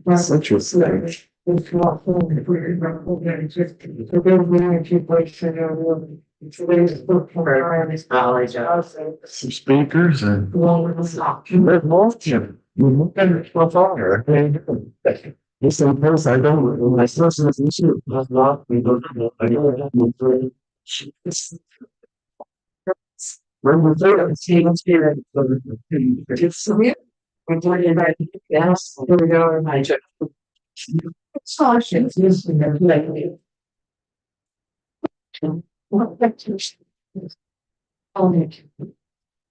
That's interesting. It's not only for your just so there's many people today's book for this college also some speakers and there's most of them. What's on there? This in place I don't my sister is issue has not we don't know I don't know when we do it, see what's here. It's we're talking about gas, here we go, and I just cautions using their lately. What pictures? Only.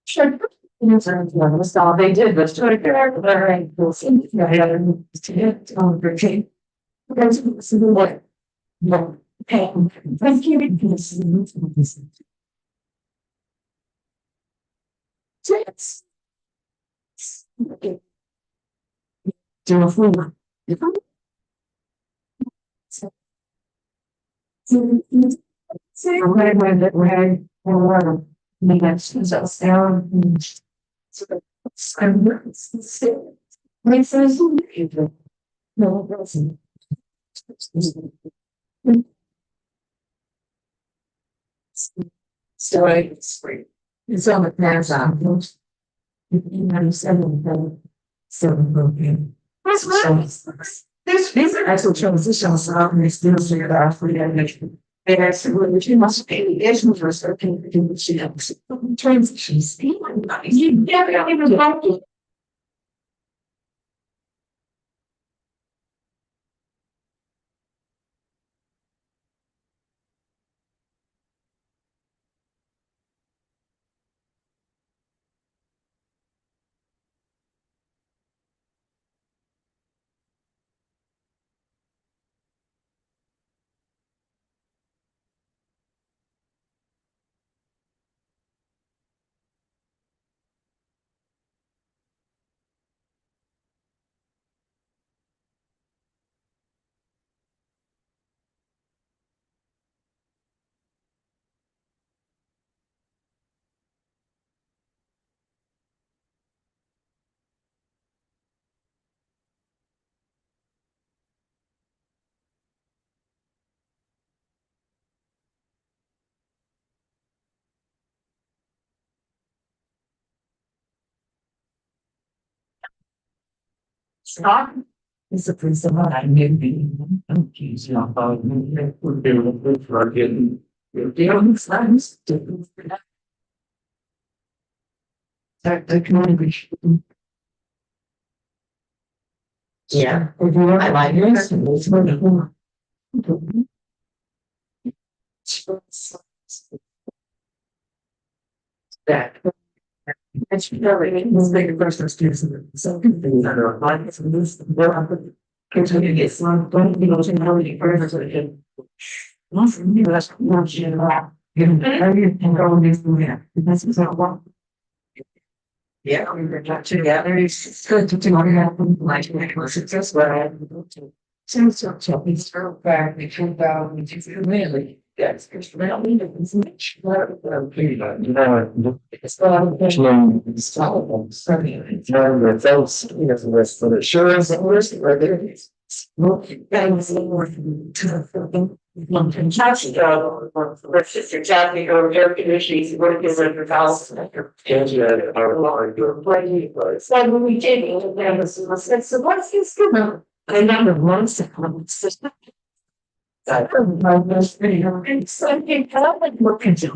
Sure. That's all they did was to care. Right. We'll see. I had to hit on the chain. Because it's the what? No. Pain. Thank you. Yes. Okay. Do a full one. Say when that way or next is us down no person. Story it's free. It's on the past out. Seven broken. This actual transitions out and still say that for the nation. They actually you must pay the issue for certain transitions. You never even like it. Stop. It's a principle I may be confused about would be able for getting your dealing slides to the community. Yeah, I like this. It's wonderful. That. It's really big personal students. So things that are like this, continue to get some, don't be looking how many further so they can. Once you that's not you know, and go and do that. That's not one. Yeah, we were not together. It's good to know happen. Like, make success, but I had to go to. Since it's so back, we took down, we took it really. Yes, because we don't need it. It's much better. It's not it's solid. It's not those, for the assurance and worst of it. Things to one can touch it or sister Jackie or air conditioning, what is it for house? It's like when we take it, and so what's this good? I never once I don't know this video. It's like a Catholic working to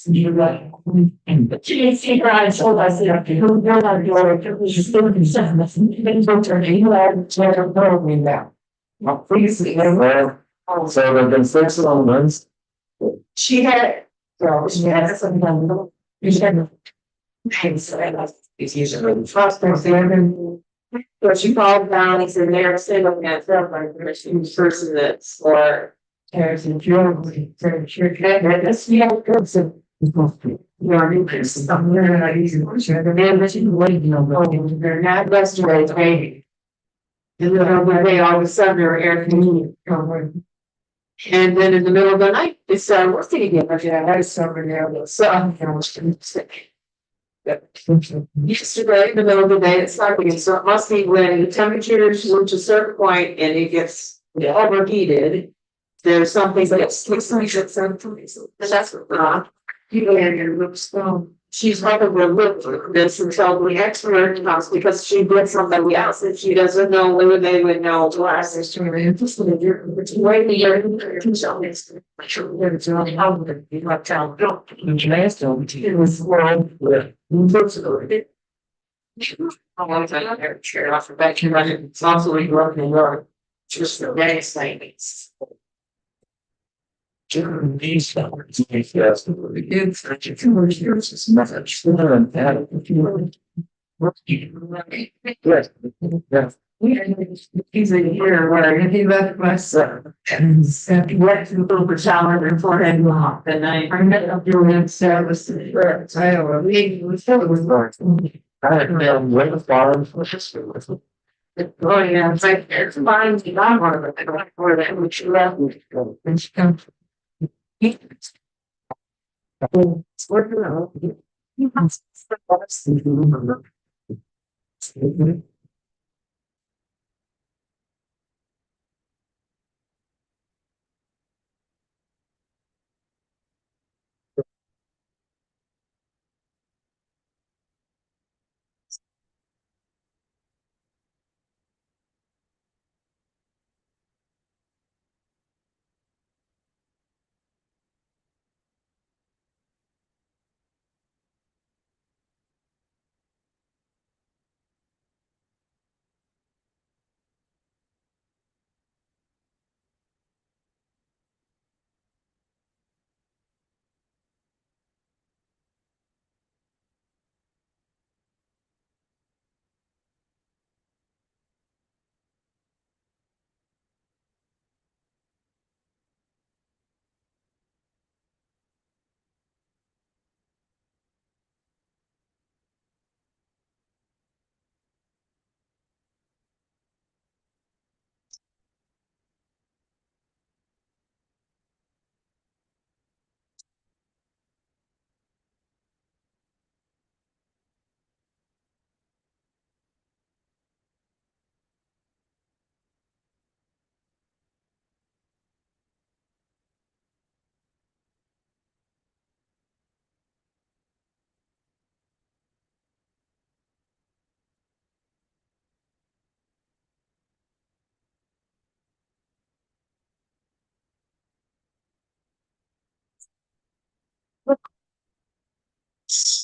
you're like, but she didn't see her eyes, so I said, okay, who you're not doing it, was just doing something. Then go turn it, you had to let her know me now. Well, please, so they've been fixed on Wednesday. She had, so she had something, she had, it's usually trust her, so she called down, he said, they're sitting at the she was person that's for tears and jewelry, that's good, so you're interested, something not easy, the man that you wait, they're not restorated, maybe. And then one day, all of a sudden, there were air conditioning. And then in the middle of the night, they started working again. I was somewhere there, so I'm sick. Yesterday, in the middle of the day, it's not again, so it must be when the temperatures reach a certain point and it gets overheated. There's something that's looks like it's something, but that's not. You know, your lips, she's probably looked at this until the expert comes because she did somebody else and she doesn't know whether they would know glasses to her. It's way the year. It's really how you like tell. It was well. I want to take a chair off the back. It's also a working yard. Just the nice things. These numbers, yes, begin such a few years as much learn that if you were yes, yes. He's a year where he left my son and he went to the shower before he locked and I met up doing service to the birds. I was so it was working. I had been with the farm for history with him. Oh yeah, it's like there's mine and I wanted to go for that when she left me. And she comes. It's working out. You must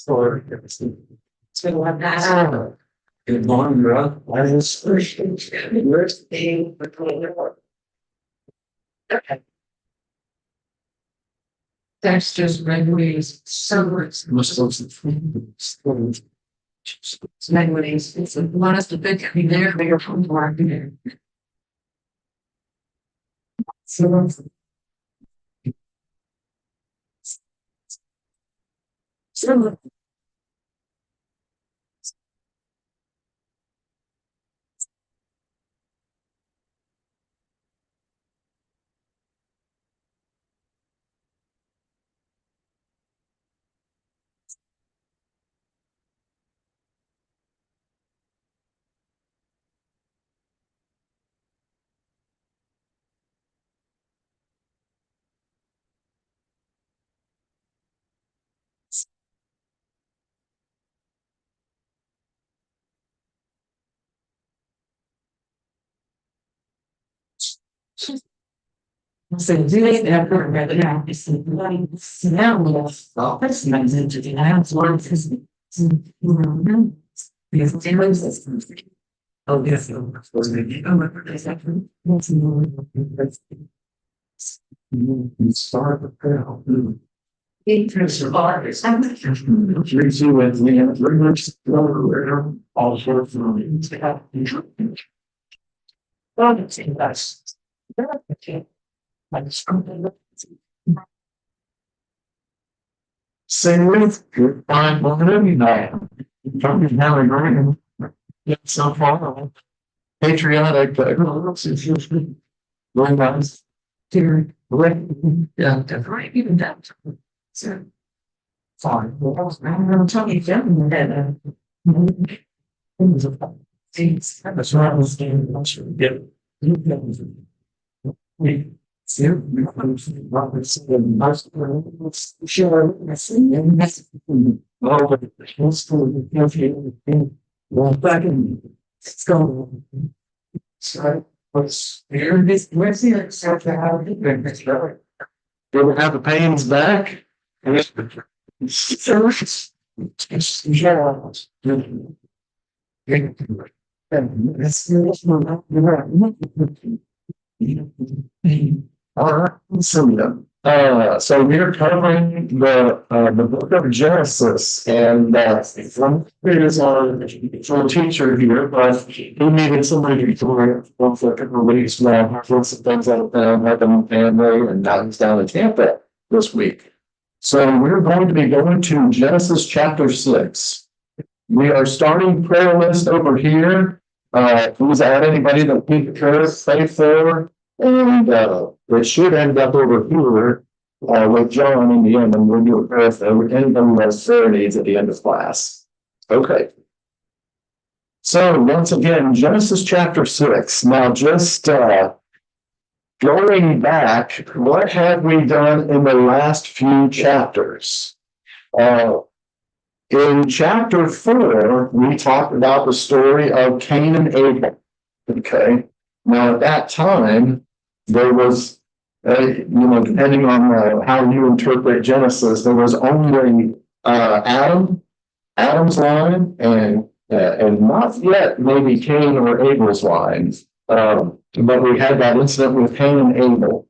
or so what that. Good morning, bro. Why is first worst thing between the work? Okay. That's just regulars, servers, Muslims and friends. Regulars, it's a lot of the big, they're from work there. So. So. So do it ever rather now is now that's nice into the house one because because it was oh yes was maybe start the girl. Interest of artists. You and we have very much all sorts of well, it's in us. Same with good fine woman now. Talking now agreeing. It's so far. Patriotic, very nice. Dear, yeah, definitely even that. So fine. Well, I'm going to tell you, gentlemen, that things of things. That's what I was doing. I should get we see Robert's most sure and that's all of the school well back in it's going so what's here this where's the except how do we have the pains back? So it's all right, so we're covering the book of Genesis, and one is our teacher here, but he needed somebody to work for a couple of weeks now. Lots of things out there, having family, and now he's down in Tampa this week. So we're going to be going to Genesis chapter 6. We are starting prayer list over here. Please add anybody that we could pray for. And it should end up over here with John in the end, and we'll do a prayer for anybody who has prayer needs at the end of class. Okay. So once again, Genesis chapter 6. Now just going back, what have we done in the last few chapters? In chapter 4, we talked about the story of Cain and Abel. Okay. Now, at that time, there was, depending on how you interpret Genesis, there was only Adam's line, and not yet maybe Cain or Abel's lines. But we had that incident with Cain and Abel.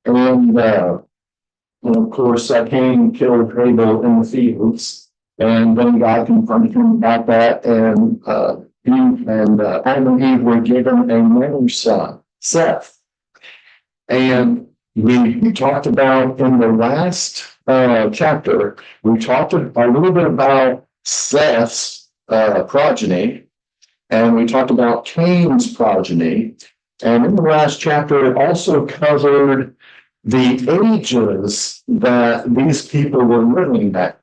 And of course, Cain killed Abel in the fields. And then God confronted him about that, and Adam and Eve were given another son, Seth. And we talked about in the last chapter, we talked a little bit about Seth's progeny, and we talked about Cain's progeny. And in the last chapter, it also covered the ages that these people were living back.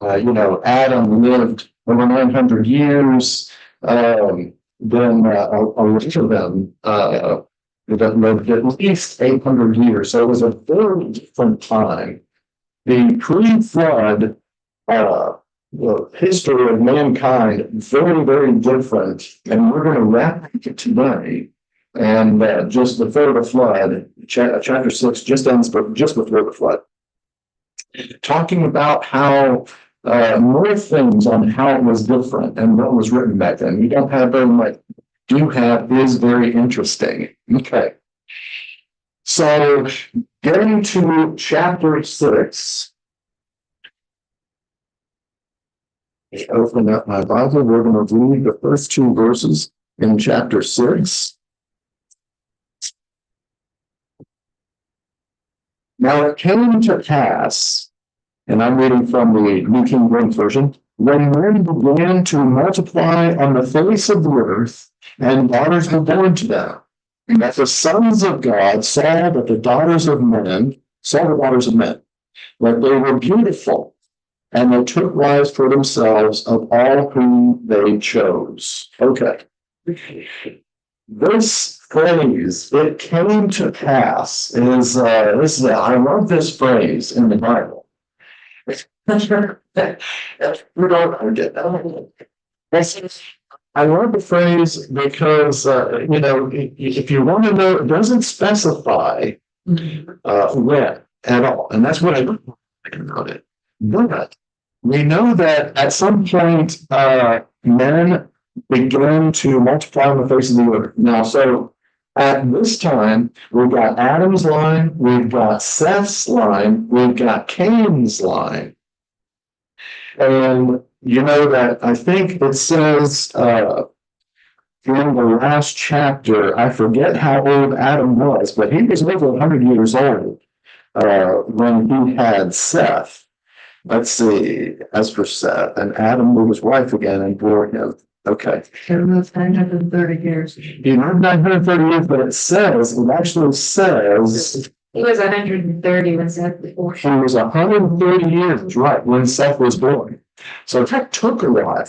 Adam lived over 900 years. Then a lot of them that lived at least 800 years. So it was a very different time. The pre-flood history of mankind, very, very different. And we're going to wrap it today. And just before the flood, chapter 6 just ends just before the flood. Talking about how more things on how it was different and what was written back then. We don't have very much. Do have is very interesting. Okay. So getting to chapter 6. Open up my Bible. We're going to read the first 2 verses in chapter 6. Now it came to pass, and I'm reading from the New King James Version, when men began to multiply on the face of the earth, and daughters were born to them, that the sons of God saw the daughters of men, that they were beautiful, and they took wives for themselves of all whom they chose. Okay. This phrase, it came to pass, I love this phrase in the Bible. I love the phrase because, if you want to know, it doesn't specify when at all. And that's what I like about it. But we know that at some point, men began to multiply on the face of the earth. Now, so at this time, we've got Adam's line, we've got Seth's line, we've got Cain's line. And you know that I think it says in the last chapter, I forget how old Adam was, but he was over 100 years old when he had Seth. Let's see, as for Seth, and Adam knew his wife again and bore him. Okay. He lived 930 years. He lived 930 years, but it actually says He was 130 when Seth was born. He was 130 years, right, when Seth was born. So that took a while.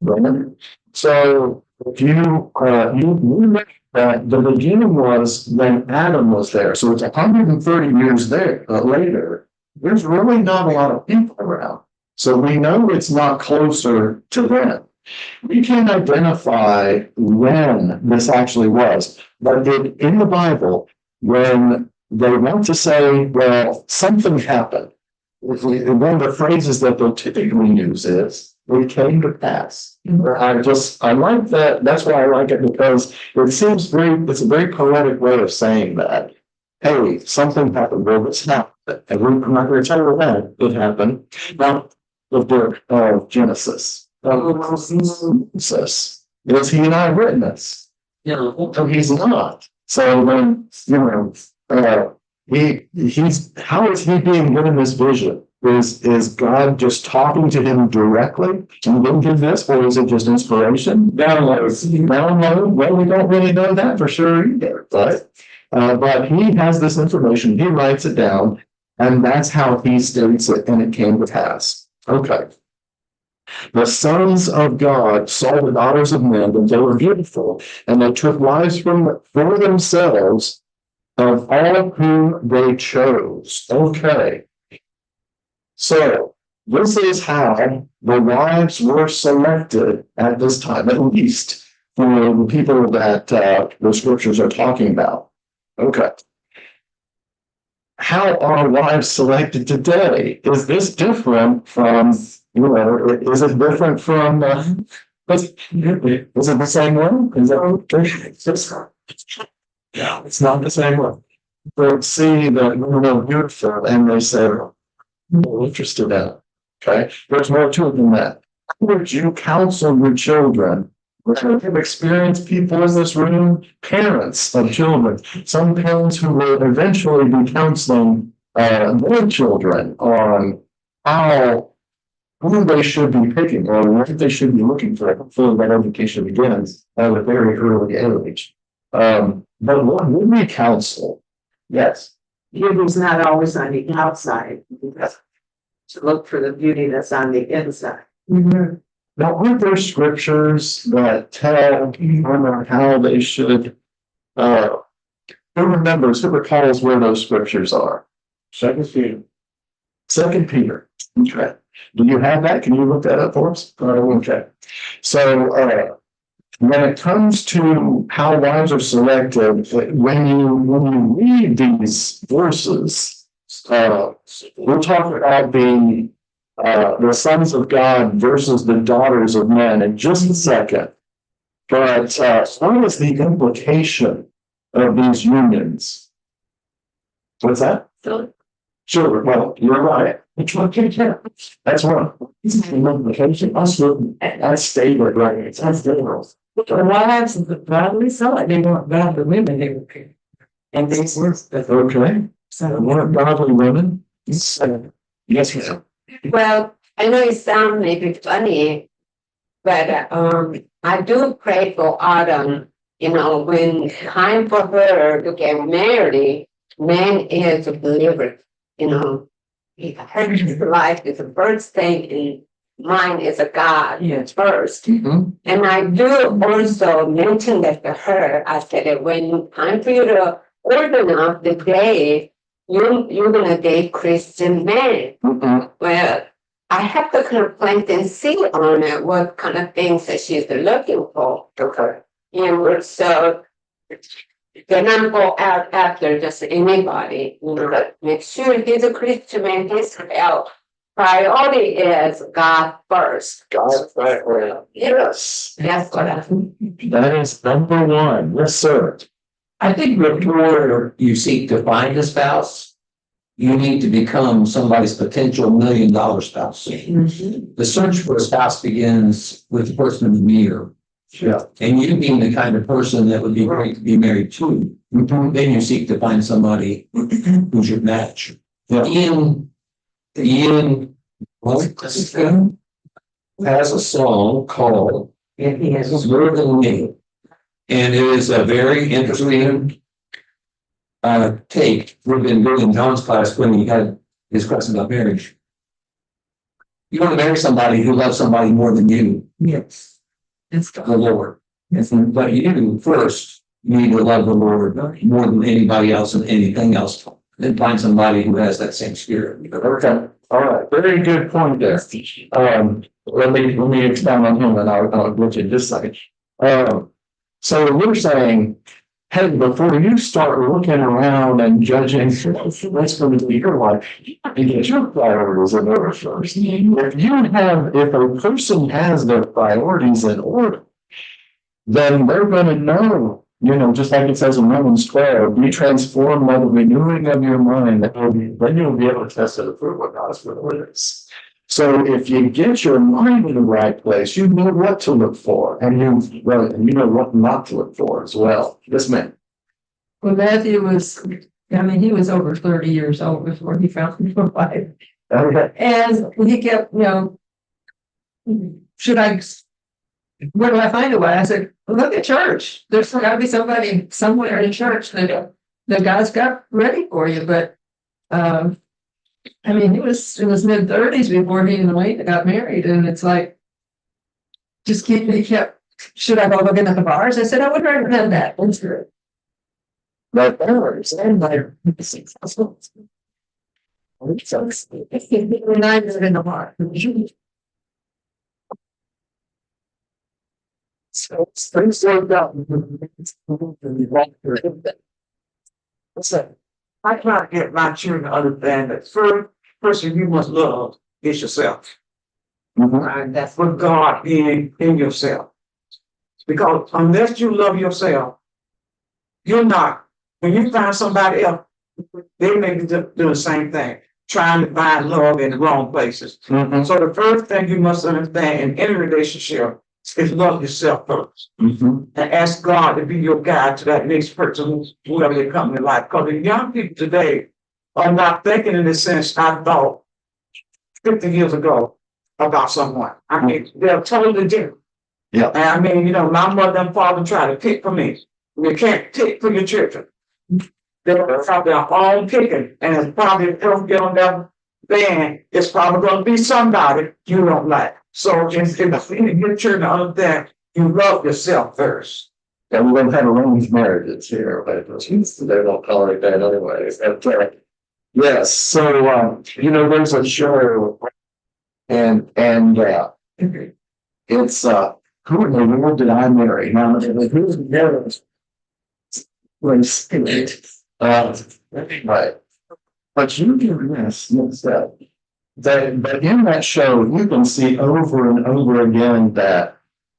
Right? So if you remember that the beginning was when Adam was there. So it's 130 years there later. There's really not a lot of people around. So we know it's not closer to then. We can't identify when this actually was, but in the Bible, when they want to say, well, something happened, one of the phrases that they'll typically use is, it came to pass. I like that. That's why I like it, because it's a very poetic way of saying that. Hey, something happened. Well, this happened. And I'm not going to tell you when it happened. Now, the book of Genesis. Is he an eyewitness? No, he's not. So when he's how is he being given this vision? Is God just talking to him directly? Can he give this, or is it just inspiration? Download. Well, we don't really know that for sure either, right? But he has this information. He writes it down, and that's how he states it. And it came to pass. Okay. The sons of God saw the daughters of men, and they were beautiful, and they took wives for themselves of all whom they chose. Okay. So this is how the wives were selected at this time, at least for the people that the scriptures are talking about. Okay. How are wives selected today? Is this different from, is it different from, is it the same one? Is that, no, it's not the same one. They see that beautiful, and they say, we're interested in it. Okay, there's more to it than that. Would you counsel your children? We have experienced people in this room, parents of children, some parents who will eventually be counseling their children on who they should be picking or what they should be looking for. Hopefully that education begins at a very early age. But what would we counsel? Yes. Beauty's not always on the outside. To look for the beauty that's on the inside. Mm-hmm. Now, aren't there scriptures that tell women how they should, who recalls where those scriptures are? Second Peter. Okay. Do you have that? Can you look that up for us? Okay. So, when it comes to how wives are selected, when you read these verses, we're talking about the sons of God versus the daughters of men in just a second. But what is the implication of these unions? What's that? Sure. Well, you're right. Which one can you? That's one. The implication. That's stable, right? That's different. The wives of the godly saw they weren't godly women, they were pure. And they were. Okay. So weren't godly women? Yes, ma'am. Well, I know it sounds maybe funny, but I do pray for Autumn. When time for her to get married, man is a believer. Her life is the first thing, and mine is a God first. Mm-hmm. And I do also mention that to her. I said that when time for you to organize the day, you're gonna date Christian men. Mm-hmm. Well, I have to kind of plant and see on it what kind of things that she's looking for. Okay. So then I'm go out after just anybody. Make sure he's a Christian man. His priority is God first. God first. Yes. That's what I think. That is number one. Yes, sir. I think before you seek to find a spouse, you need to become somebody's potential $1 million spouse. Mm-hmm. The search for a spouse begins with the person in the mirror. Yeah. And you being the kind of person that would be great to be married to, then you seek to find somebody who's your match. Yeah. Ian has a song called More Than Me. And it is a very interesting take would have been good in John's class when he had his class about marriage. You want to marry somebody who loves somebody more than you, Yes. It's the Lord. But you first need to love the Lord more than anybody else and anything else. Then find somebody who has that same spirit. Okay, all right, very good point there. Let me expound on him and I'll get you in just a second. So we're saying, hey, before you start looking around and judging what's going to be your life, you have to get your priorities in order first. If a person has their priorities in order, then they're going to know, just like it says in Romans 12, be transformed by the renewing of your mind, then you'll be able to test and approve what God's will is. So if you get your mind in the right place, you know what to look for, and you know what not to look for as well. Yes, ma'am. Well, Matthew he was over 30 years old before he found his wife. Okay. And he kept, where do I find a wife? I said, well, look at church. There's got to be somebody somewhere in church that God's got ready for you. But, it was mid-30s before he and Wayne got married. And it's like, he kept, should I go looking at the bars? I said, I would recommend that. That's good. But bars and later, successful. So, when I was in the bar, so things worked out. So I try to get my children to understand that first person you must love is yourself. And that's what God in yourself. Because unless you love yourself, you're not. When you find somebody else, they may be do the same thing, trying to find love in the wrong places. So the first thing you must understand in any relationship is love yourself first. And ask God to be your guide to that next person, whoever they come in life. Because the young people today are not thinking in the sense I thought 50 years ago about someone. They're totally different. Yeah. And my mother and father try to pick for me. You can't pick for your children. They're out their own picking, and it's probably if they don't get on that band, it's probably going to be somebody you don't like. So if you get children to understand, you love yourself first. And we don't have arranged marriages here, but they don't tolerate that anyway. Yes, so there's a show, and it's who in the world did I marry? Now, who's married? Right. But you can miss that in that show, you can see over and over again that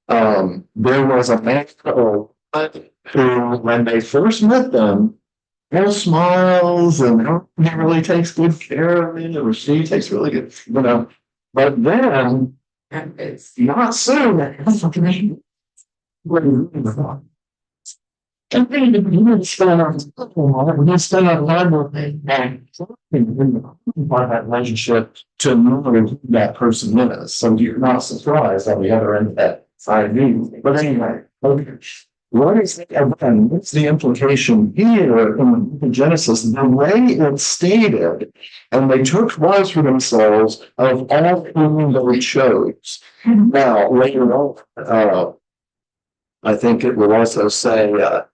there was a man who, when they first met them, all smiles and he really takes good care of me, or she takes really good, but then it's not soon. I think you spend on that relationship to know who that person is. So you're not surprised on the other end of that side view. But anyway, what's the implication here in Genesis? The way it's stated, and they took wives for themselves of all whom they chose. Now, later on, I think it will also say, we'll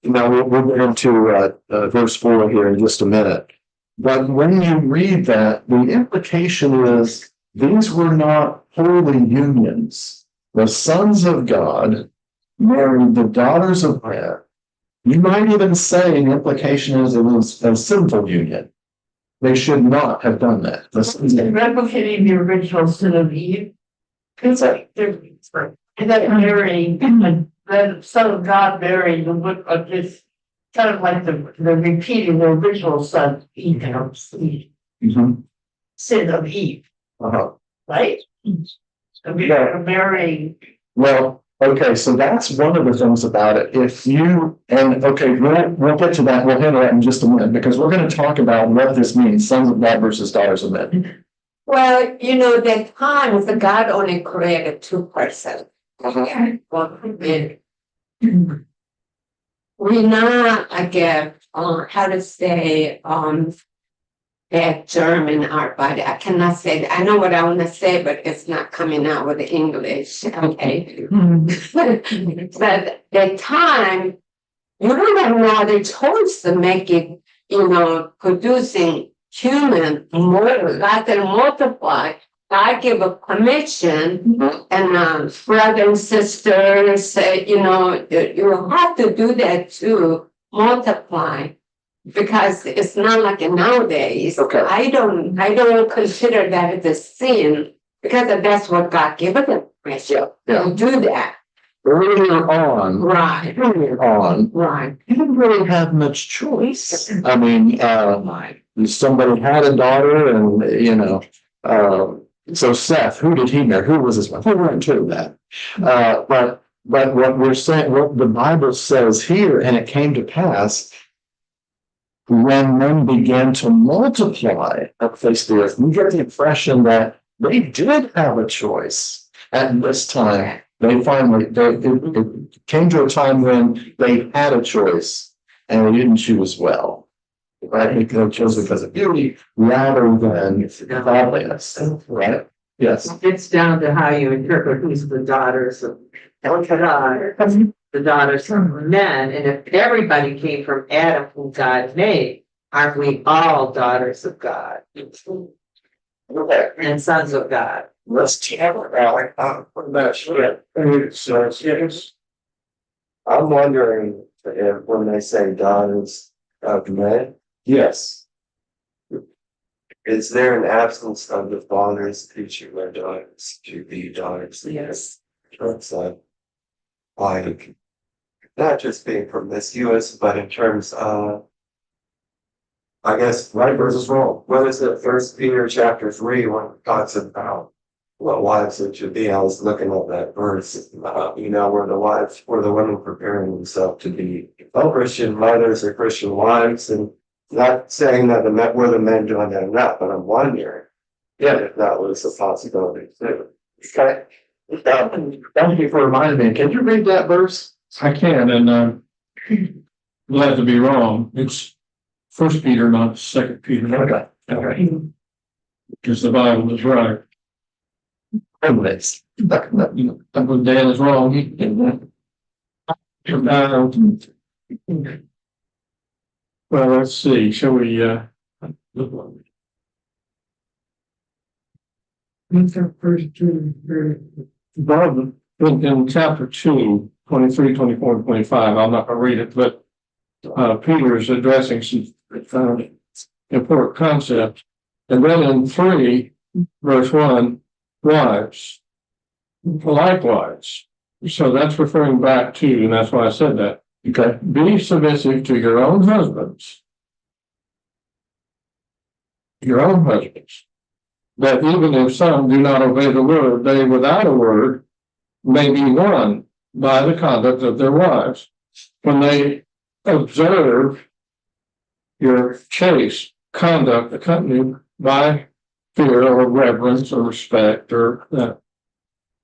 get into verse 4 here in just a minute. But when you read that, the implication is these were not holy unions. The sons of God married the daughters of man. You might even say the implication is it was a sinful union. They should not have done that. Replicating the original sin of Eve. It's like that marrying the son of God marrying the look of this kind of like the repeating the original son Eve. Sin of Eve. Right? Marrying. Well, okay, so that's one of the things about it. We'll get to that, we'll handle that in just a minute, because we're going to talk about what this means, sons of God versus daughters of men. Well, that time the God only created two persons. we not, I get, how to say, that German art body. I cannot say that. I know what I want to say, but it's not coming out with the English. Okay. But the time, you don't have no other choice to make it, producing human more, God can multiply. God give a permission, and brothers and sisters say, you have to do that too, multiply. Because it's not like nowadays. Okay. I don't consider that as a sin, because that's what God gave us the permission to do that. Earlier on, Right. Right. you didn't really have much choice. I mean, somebody had a daughter, and so Seth, who did he marry? Who was his wife? We weren't to that. But what we're saying, what the Bible says here, and it came to pass when men began to multiply up the face of the earth. We get the impression that they did have a choice at this time. They finally, it came to a time when they had a choice and they didn't choose well. Right? They chose because of beauty rather than godliness. Right? Yes. It's down to how you interpret who's the daughters of God, the daughters of men. And if everybody came from Adam, who God made, aren't we all daughters of God and sons of God? Let's tamper that. That's right. So, yes. I'm wondering if when they say daughters of men, Yes. is there an absence of the fathers teaching their daughters to be daughters? Yes. It's like not just being promiscuous, but in terms of, I guess, right versus wrong. What is it? 1 Peter chapter 3 when it talks about what wives it should be. I was looking at that verse, where the women preparing themselves to be Christian mothers or Christian wives, and not saying that were the men doing that or not, but I'm wondering if that was a possibility too. Okay. Thank you for reminding me. Can you read that verse? I can, and glad to be wrong. It's 1 Peter, not 2 Peter. Okay. Because the Bible is right. Anyways. When Dan is wrong, he well, let's see. Shall we? Bob, in chapter 2, 23, 24, and 25, I'm not going to read it, but Peter is addressing some important concepts. And then in 3, verse 1, wives, likewise. So that's referring back to, and that's why I said that. Okay. Be submissive to your own husbands. Your own husbands. That even if some do not obey the word, they without a word may be won by the conduct of their wives. When they observe your chaste conduct accompanied by fear or reverence or respect or that.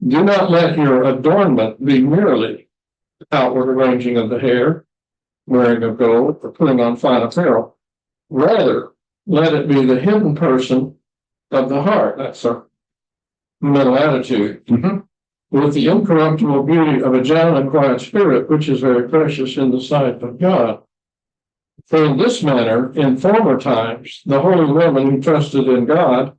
Do not let your adornment be merely outward arranging of the hair, wearing of gold, or putting on fine apparel. Rather, let it be the hidden person of the heart. That's a mental attitude. With the incorruptible beauty of a gentle and quiet spirit, which is very precious in the sight of God. For in this manner, in former times, the holy women who trusted in God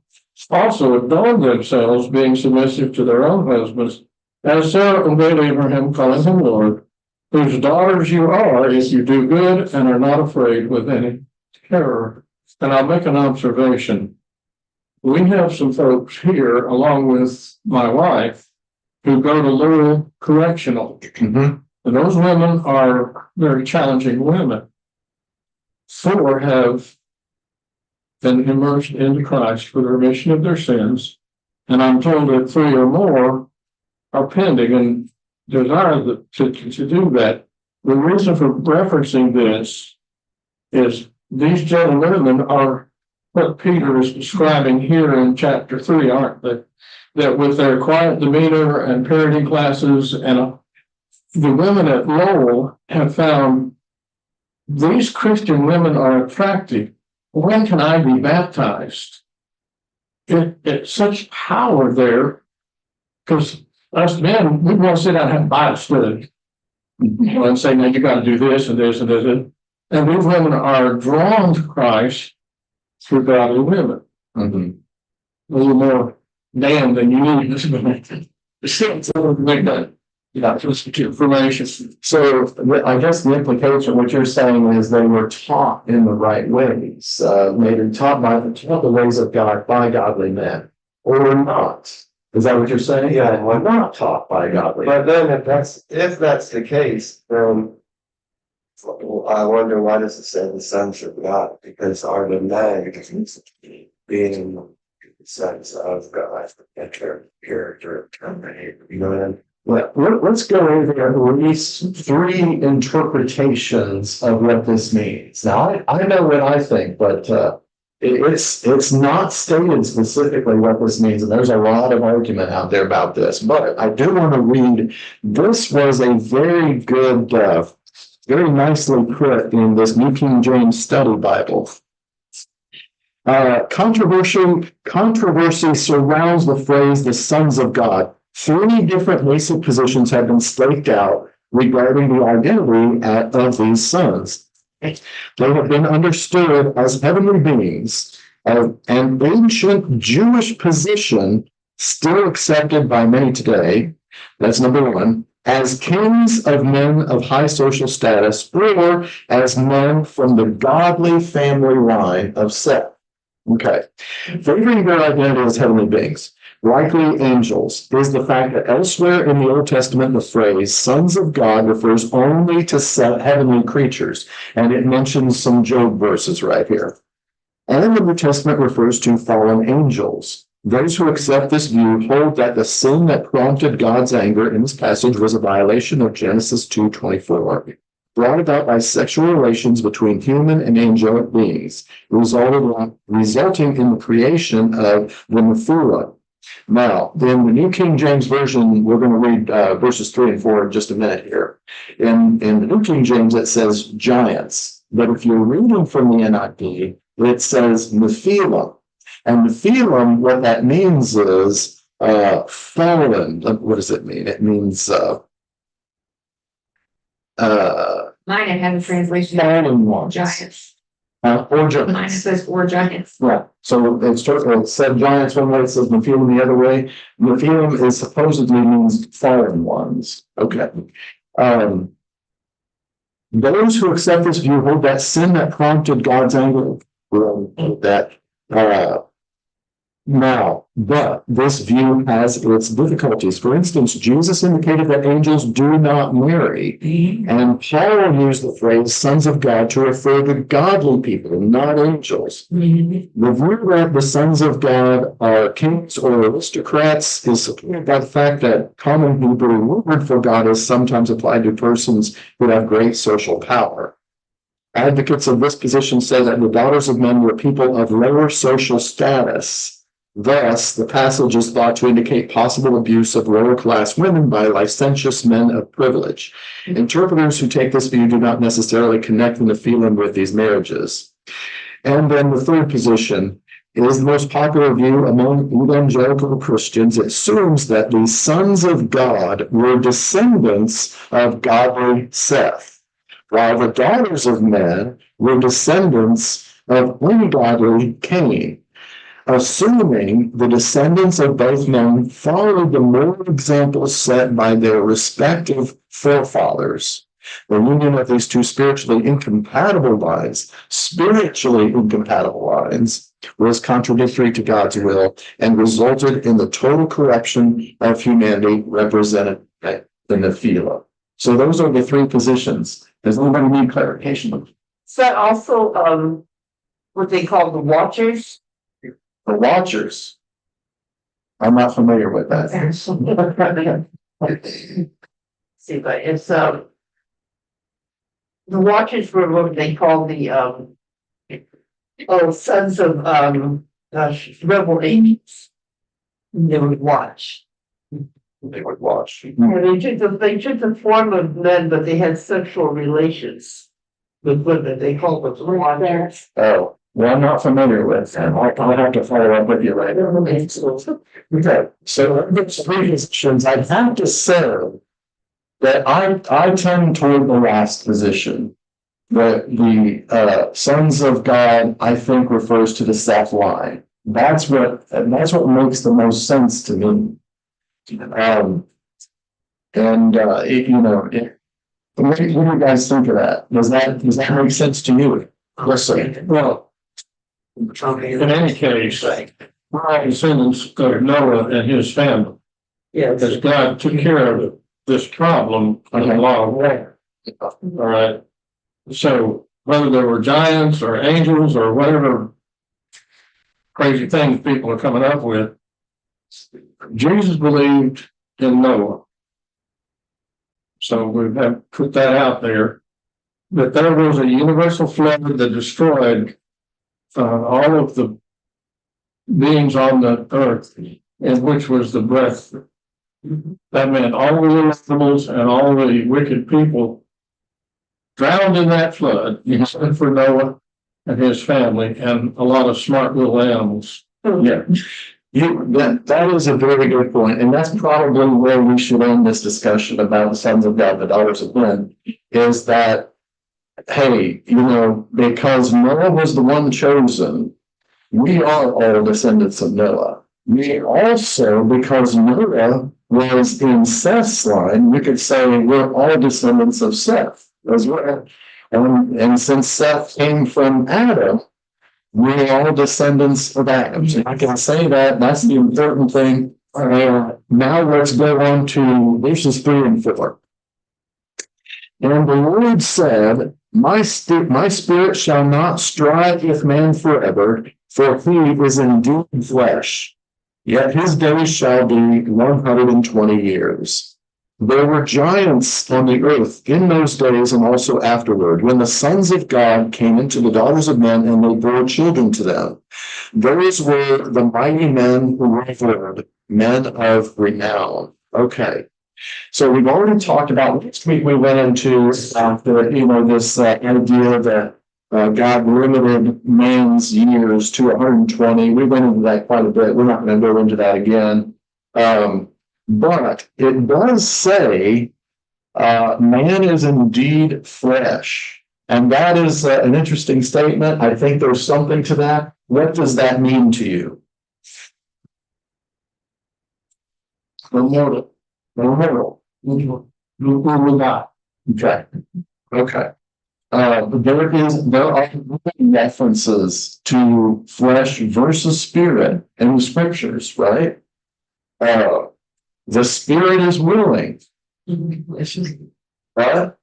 also adorned themselves, being submissive to their own husbands, as Sarah obeyed Abraham, calling him Lord, whose daughters you are, if you do good and are not afraid with any terror. And I'll make an observation. We have some folks here, along with my wife, who go to Louisville Correctional. And those women are very challenging women. 4 have been immersed into Christ for the remission of their sins. And I'm told that 3 or more are pending and desire to do that. The reason for referencing this is these gentlemen are what Peter is describing here in chapter 3, aren't they? That with their quiet demeanor and parenting classes, and the women at Lowell have found these Christian women are attractive. When can I be baptized? It's such power there, because us men, we want to sit down and have Bible study. And say, now you got to do this and this and this. And these women are drawn to Christ through godly women. A little more damn than you need. Still, make that. Yeah, just information. So I guess the implication, of what you're saying is they were taught in the right ways, maybe taught the ways of God by godly men, or not. Is that what you're saying? Yeah, and Not taught by godly men. but then if that's the case, then I wonder why does it say the sons of God? Because are the men being the sons of God and their character and behavior? You know what I mean? Let's go over at least three interpretations of what this means. Now, I know what I think, but it's not stated specifically what this means, and there's a lot of argument out there about this. But I do want to read. This was a very good, very nicely put in this New King James Study Bible. Controversy surrounds the phrase "the sons of God." 3 different basic positions have been staked out regarding the identity of these sons. They have been understood as heavenly beings, an ancient Jewish position still accepted by many today. That's number 1. As kings of men of high social status, or as men from the godly family line of Seth. Okay. Favoring their identity as heavenly beings, likely angels, is the fact that elsewhere in the Old Testament, the phrase sons of God refers only to heavenly creatures, and it mentions some Job verses right here. And the New Testament refers to fallen angels. Those who accept this view hold that the sin that prompted God's anger in this passage was a violation of Genesis 2:24. Brought about by sexual relations between human and angelic beings, resulting in the creation of the Nephilim. Now, in the New King James Version, we're going to read verses 3 and 4 in just a minute here. In the New King James, it says giants. But if you're reading from the NIV, it says Nephilim. And Nephilim, what that means is fallen. What does it mean? It means Mine, I have a translation. fallen ones. Giants. Or Mine giants. says 4 giants. Yeah, so it said giants one way, it says Nephilim the other way. Nephilim is supposedly means fallen ones. Okay. Those who accept this view hold that sin that prompted God's anger, but this view has its difficulties. For instance, Jesus indicated that angels do not marry, and Paul used the phrase sons of God to refer to godly people, not angels. The view that the sons of God are kings or aristocrats is supported by the fact that common Hebrew word for God is sometimes applied to persons who have great social power. Advocates of this position say that the daughters of men were people of lower social status. Thus, the passage is thought to indicate possible abuse of lower-class women by licentious men of privilege. Interpreters who take this view do not necessarily connect the Nephilim with these marriages. And then the third position is the most popular view among evangelical Christians. It assumes that the sons of God were descendants of godly Seth, while the daughters of men were descendants of ungodly Cain. Assuming the descendants of both men followed the moral examples set by their respective forefathers. The union of these two spiritually incompatible lines was contradictory to God's will and resulted in the total corruption of humanity represented by the Nephilim. So those are the 3 positions. Does anybody need clarification? Is that also what they call the Watchers? The Watchers. I'm not familiar with that. See, but it's the Watchers were what they call the sons of rebel angels. They would watch. They would watch. They took the form of men, but they had sexual relations the foot that they call the one there. Oh, well, I'm not familiar with them. I'll have to follow up with you later. Okay, so there's three positions. I'd have to say that I tend toward the last position. The sons of God, I think, refers to the Seth line. That's what makes the most sense to me. What do you guys think of that? Does that make sense to you? Yes, sir. Well, in any case, we're all descendants of Noah and his family, Yeah. because God took care of this problem in a lot of ways. All right. So whether there were giants or angels or whatever crazy things people are coming up with, Jesus believed in Noah. So we have put that out there, that there was a universal flood that destroyed all of the beings on the earth, and which was the breath. That meant all the animals and all the wicked people drowned in that flood, except for Noah and his family and a lot of smart little animals. Yeah. That is a very good point, and that's probably where we should end this discussion about the sons of God, the daughters of men, is that, hey, because Noah was the one chosen, we are all descendants of Noah. We also, because Noah was in Seth's line, we could say we're all descendants of Seth as well. And since Seth came from Adam, we're all descendants of Adam. So I can say that. That's the important thing. Now let's go on to verses 3 and 4. And the Lord said, My spirit shall not strive with man forever, for he is indeed flesh. Yet his days shall be 120 years. There were giants on the earth in those days and also afterward, when the sons of God came into the daughters of men and they bore children to them. Those were the mighty men who were men of renown. Okay. So we've already talked about, last week we went into this idea that God limited man's years to 120. We went into that quite a bit. We're not going to go into that again. But it does say man is indeed flesh. And that is an interesting statement. I think there's something to that. What does that mean to you? Immortal. Okay. Okay. There are references to flesh versus spirit in the scriptures, right? The spirit is willing. What?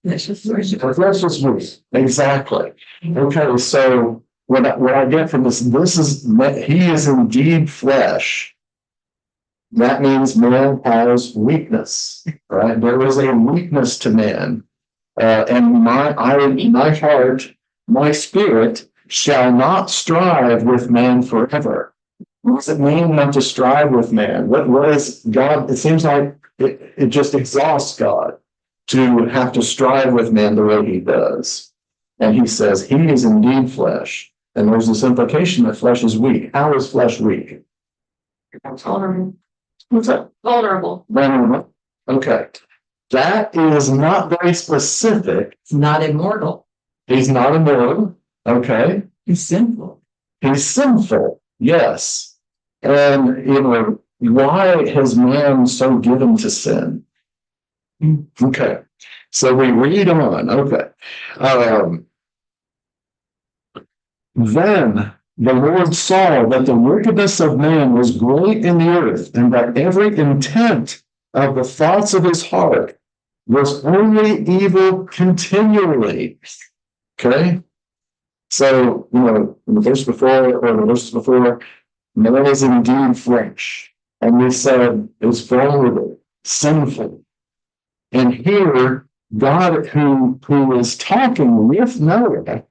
Flesh is weak. Exactly. Okay, so what I get from this is that he is indeed flesh. That means man has weakness, right? There is a weakness to man. And my heart, my spirit shall not strive with man forever. What does it mean not to strive with man? What is God? It seems like it just exhausts God to have to strive with man the way he does. And he says he is indeed flesh. And there's this implication that flesh is weak. How is flesh weak? Vulnerable. What's that? Vulnerable. Vulnerable. Okay. That is not very specific. It's not immortal. He's not immortal. Okay. He's sinful. He's sinful. Yes. And, why is man so given to sin? Okay. So we read on. Okay. Then the Lord saw that the wickedness of man was great in the earth, and that every intent of the thoughts of his heart was only evil continually. Okay? So, in the verse before, or the verses before, man is indeed flesh. And we said it's vulnerable, sinful. And here, God, who is talking with Noah,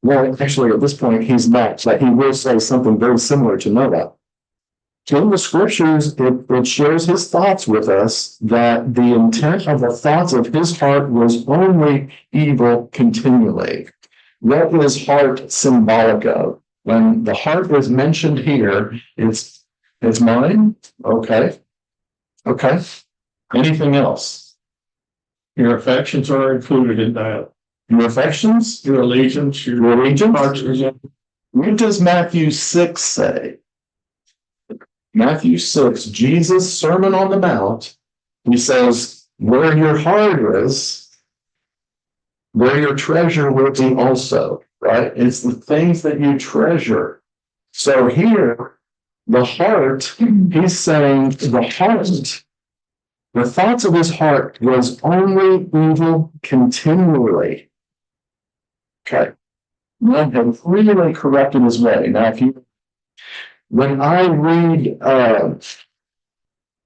well, actually, at this point, he's not, but he will say something very similar to Noah. in the scriptures, it shares his thoughts with us that the intent of the thoughts of his heart was only evil continually. What is heart symbolic of? When the heart is mentioned here, it's mine. Okay. Okay. Anything else? Your affections are included in that. Your affections? Your allegiance, Your allegiance? heart's result. What does Matthew 6 say? Matthew 6, Jesus' Sermon on the Mount, he says, where your heart is, where your treasure will be also, right? It's the things that you treasure. So here, the heart, he's saying the heart, the thoughts of his heart was only evil continually. Okay. Man had really corrupted his way. Now, when I read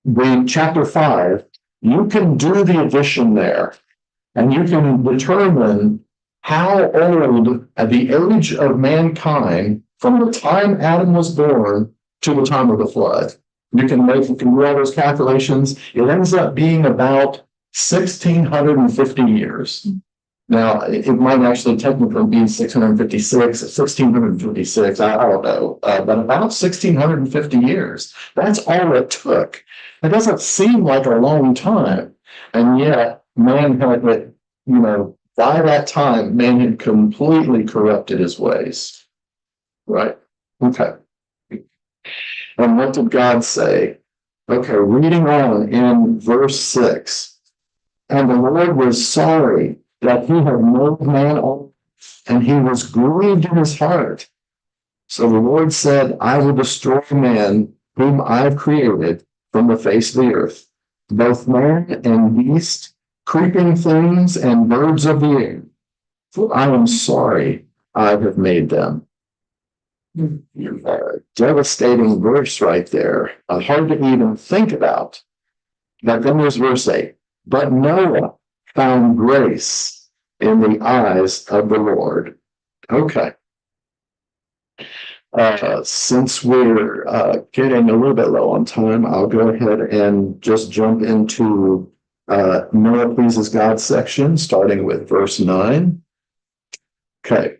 the chapter 5, you can do the addition there, and you can determine how old at the age of mankind from the time Adam was born to the time of the flood. You can do all those calculations. It ends up being about 1,650 years. Now, it might actually technically be 656, 1,656, I don't know, but about 1,650 years. That's all it took. It doesn't seem like a long time. And yet, man had, by that time, man had completely corrupted his ways. Right? Okay. And what did God say? Okay, reading on in verse 6. And the Lord was sorry that he had made man on, and he was grieved in his heart. So the Lord said, I will destroy man whom I have created from the face of the earth, both man and beast, creeping things and birds of the air. For I am sorry I have made them. Devastating verse right there. Hard to even think about. But then there's verse 8. But Noah found grace in the eyes of the Lord. Okay. Since we're getting a little bit low on time, I'll go ahead and just jump into Noah pleases God section, starting with verse 9. Okay.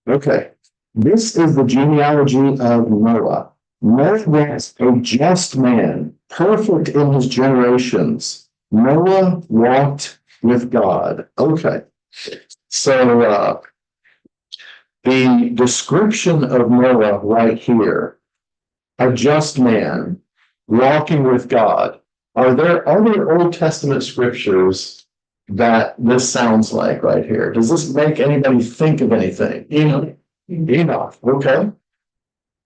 Okay. This is the genealogy of Noah. Noah was a just man, perfect in his generations. Noah walked with God. Okay. So the description of Noah right here, a just man, walking with God. Are there other Old Testament scriptures that this sounds like right here? Does this make anybody think of anything? Enoch. Okay.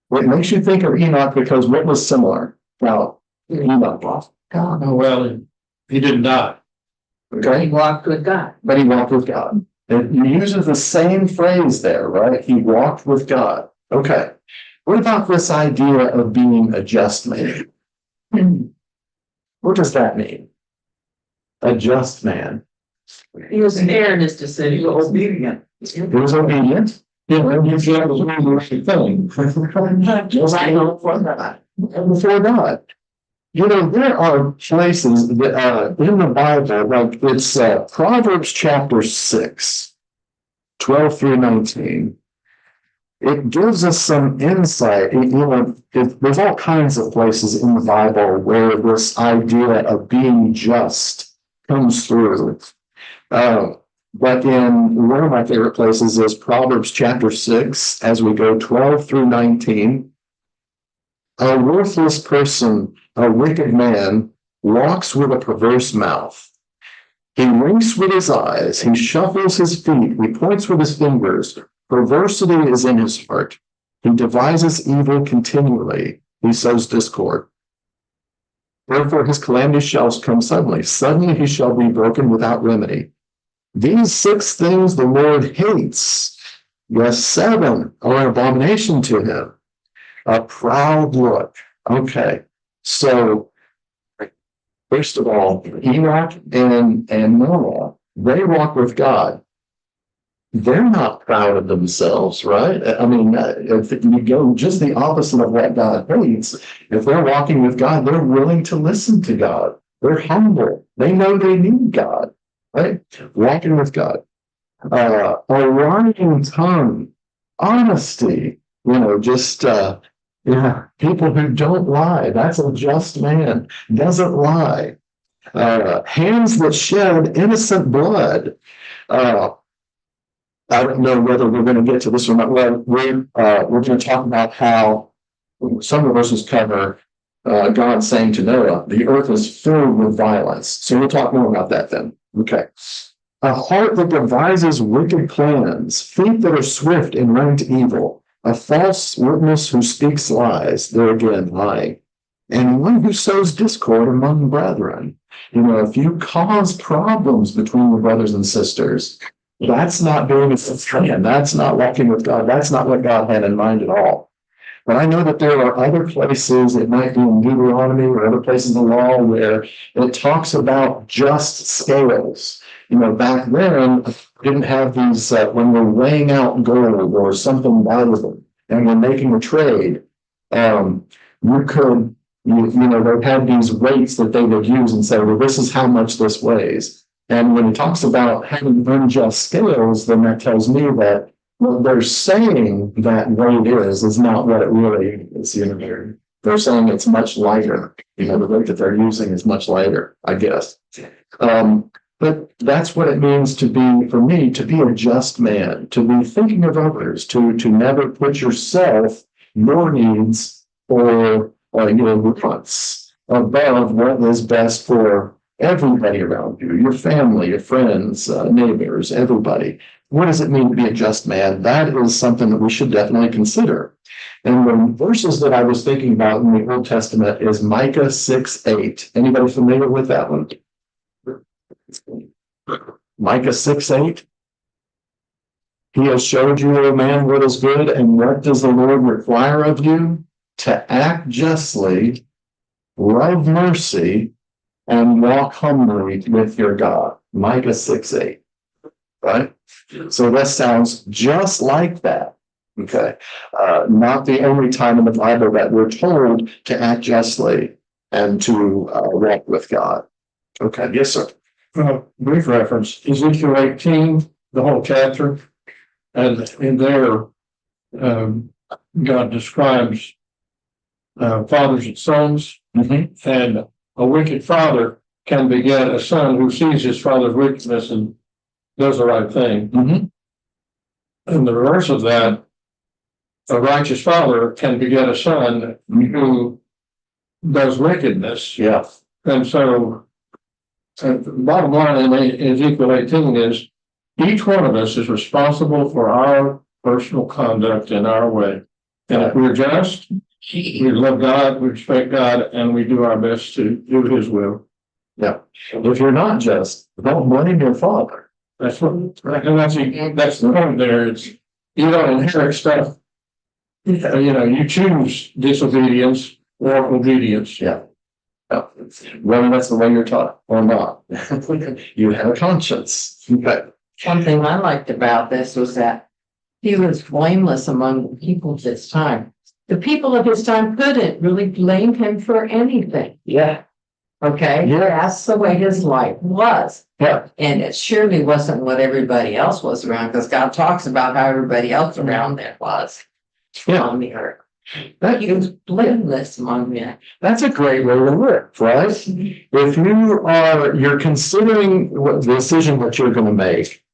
What makes you think of Enoch? Because what was similar? Now, Enoch lost God. Oh, well, he didn't die. Okay. He walked with God. But he walked with God. It uses the same phrase there, right? He walked with God. Okay. What about this idea of being a just man? What does that mean? A just man. He was fair in his decision. He was obedient. He was obedient. And he's got to do the right thing. Just before God. There are places that, in the Bible, like it's Proverbs chapter 6, 12 through 19. It gives us some insight. There's all kinds of places in the Bible where this idea of being just comes through. But in one of my favorite places is Proverbs chapter 6, as we go 12 through 19. A worthless person, a wicked man, walks with a perverse mouth. He winks with his eyes, he shuffles his feet, he points with his fingers. Perversity is in his heart. He devises evil continually. He sows discord. Therefore his calamity shall come suddenly. Suddenly he shall be broken without remedy. These 6 things the Lord hates. Yes, 7 are an abomination to him. A proud look. Okay. So, first of all, Enoch and Noah, they walk with God. they're not proud of themselves, right? I mean, if you go just the opposite of what God hates, if they're walking with God, they're willing to listen to God. They're humble. They know they need God, right? Walking with God. A lying tongue, honesty, people who don't lie. That's a just man, doesn't lie. Hands that shed innocent blood. I don't know whether we're going to get to this or not. Well, we're going to talk about how some of the verses cover God saying to Noah, the earth is filled with violence. So we'll talk more about that then. Okay. A heart that devises wicked plans, feet that are swift in running to evil, a false witness who speaks lies, there again, lying, and one who sows discord among brethren. If you cause problems between your brothers and sisters, that's not being a friend. That's not walking with God. That's not what God had in mind at all. But I know that there are other places, it might be in Deuteronomy or other places in the law, where it talks about just scales. Back then, didn't have these, when we're weighing out gold or something valuable and we're making a trade, you could, they had these weights that they would use and say, well, this is how much this weighs. And when it talks about having unjust scales, then that tells me that what they're saying that weight is not what it really is. They're saying it's much lighter. The weight that they're using is much lighter, I guess. But that's what it means for me, to be a just man, to be thinking of others, to never put yourself, your needs, or your wants above what is best for everybody around you, your family, your friends, neighbors, everybody. What does it mean to be a just man? That is something that we should definitely consider. And the verses that I was thinking about in the Old Testament is Micah 6:8. Anybody familiar with that one? Micah 6:8. He has showed you, O man, what is good, and what does the Lord require of you? To act justly, love mercy, and walk humbly with your God. Micah 6:8. Right? So that sounds just like that. Okay. Not the only time in the Bible that we're told to act justly and to walk with God. Okay. Yes, sir. Brief reference, Ezekiel 18, the whole chapter, and in there, God describes fathers and sons, and a wicked father can beget a son who sees his father's wickedness and does the right thing. And the reverse of that, a righteous father can beget a son who does wickedness. Yeah. And so, the bottom line in Ezekiel 18 is each one of us is responsible for our personal conduct in our way. And if we're just, we love God, we respect God, and we do our best to do His will. Yeah. If you're not just, don't blame your father. That's what, and that's the point there. It's, you don't inherit stuff. You choose disobedience or obedience. Yeah. Whether that's the way you're taught or not. You have a conscience. Okay. Something I liked about this was that he was blameless among the people of his time. The people of his time couldn't really blame him for anything. Yeah. Okay. Yeah. That's the way his life was. Yeah. And it surely wasn't what everybody else was around, because God talks about how everybody else around there was on the earth. He was blameless among men. That's a great way to live, right? If you're considering what the decision that you're going to make,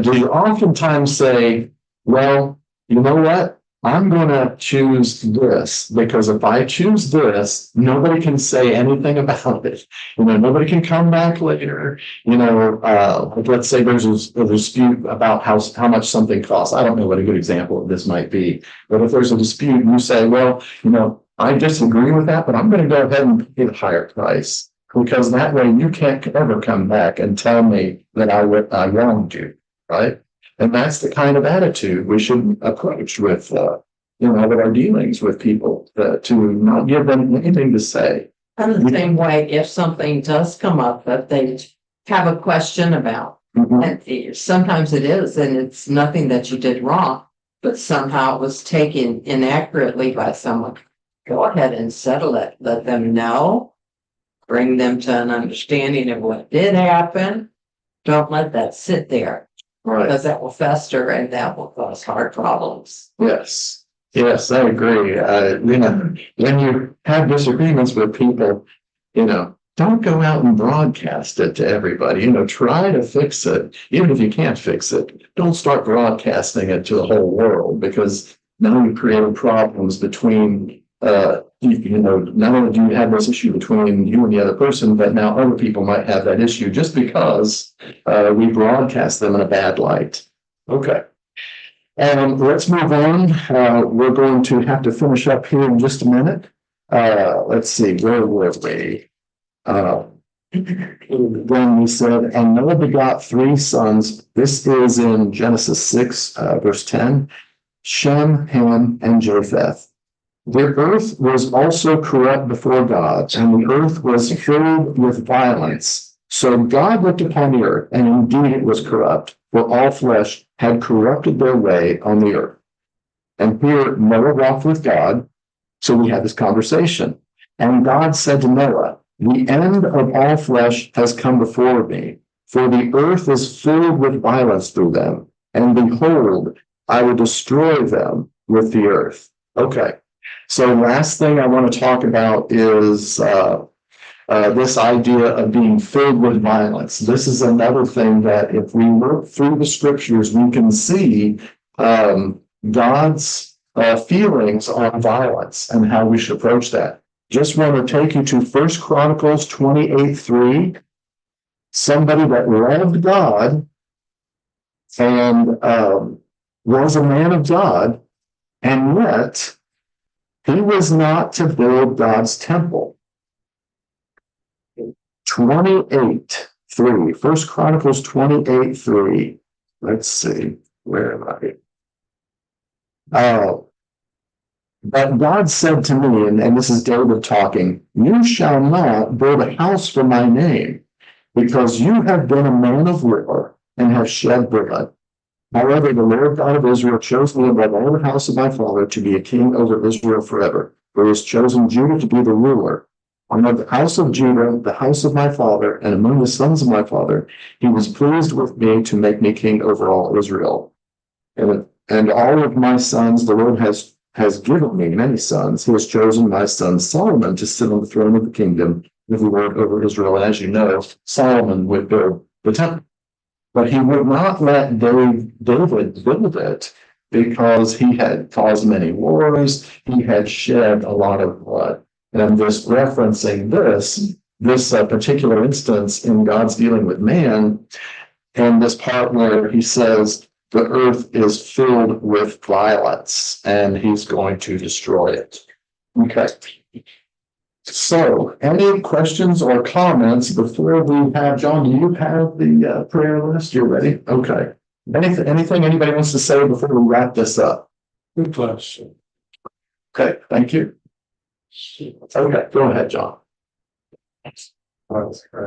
do you oftentimes say, well, you know what? I'm going to choose this, because if I choose this, nobody can say anything about it. Nobody can come back later. Let's say there's a dispute about how much something costs. I don't know what a good example of this might be, but if there's a dispute and you say, well, I disagree with that, but I'm going to go ahead and pay the higher price, because that way you can't ever come back and tell me that I wronged you, right? And that's the kind of attitude we should approach with, with our dealings with people, to not give them anything to say. And the same way, if something does come up that they have a question about, And sometimes it is, and it's nothing that you did wrong, but somehow it was taken inaccurately by someone. Go ahead and settle it. Let them know. Bring them to an understanding of what did happen. Don't let that sit there, Right. because that will fester and that will cause heart problems. Yes. Yes, I agree. When you have disagreements with people, don't go out and broadcast it to everybody. Try to fix it. Even if you can't fix it, don't start broadcasting it to the whole world, because now you're creating problems between, not only do you have this issue between you and the other person, but now other people might have that issue just because we broadcast them in a bad light. Okay. Let's move on. We're going to have to finish up here in just a minute. Let's see, where were we? Then we said, and Noah begot 3 sons. This is in Genesis 6, verse 10, Shem, Ham, and Japheth. The earth was also corrupt before God, and the earth was filled with violence. So God looked upon the earth, and indeed it was corrupt, for all flesh had corrupted their way on the earth. And here Noah walked with God, so we had this conversation. And God said to Noah, the end of all flesh has come before me, for the earth is filled with violence through them. And behold, I will destroy them with the earth. Okay, so last thing I want to talk about is this idea of being filled with violence. This is another thing that if we look through the scriptures, we can see God's feelings on violence and how we should approach that. Just want to take you to 1 Chronicles 28:3. Somebody that loved God and was a man of God, and yet he was not to build God's temple. 28:3. 1 Chronicles 28:3. Let's see. Where am I? But God said to me, and this is David talking, you shall not build a house for my name, because you have been a man of war and have shed blood. However, the Lord God of Israel chose me above all the house of my father to be a king over Israel forever, for he has chosen Judah to be the ruler. Among the house of Judah, the house of my father, and among the sons of my father, he was pleased with me to make me king over all Israel. And all of my sons, the Lord has given me many sons. He has chosen my son Solomon to sit on the throne of the kingdom of the Lord over Israel. And as you know, Solomon would build the temple. But he would not let David build it because he had caused many wars. He had shed a lot of blood. And I'm just referencing this particular instance in God's dealing with man, and this part where he says, the earth is filled with violence, and he's going to destroy it. Okay. So, any questions or comments before we have, John, do you have the prayer list? You're ready? Okay. Anything anybody wants to say before we wrap this up? Good question. Okay, thank you. Okay, go ahead, John.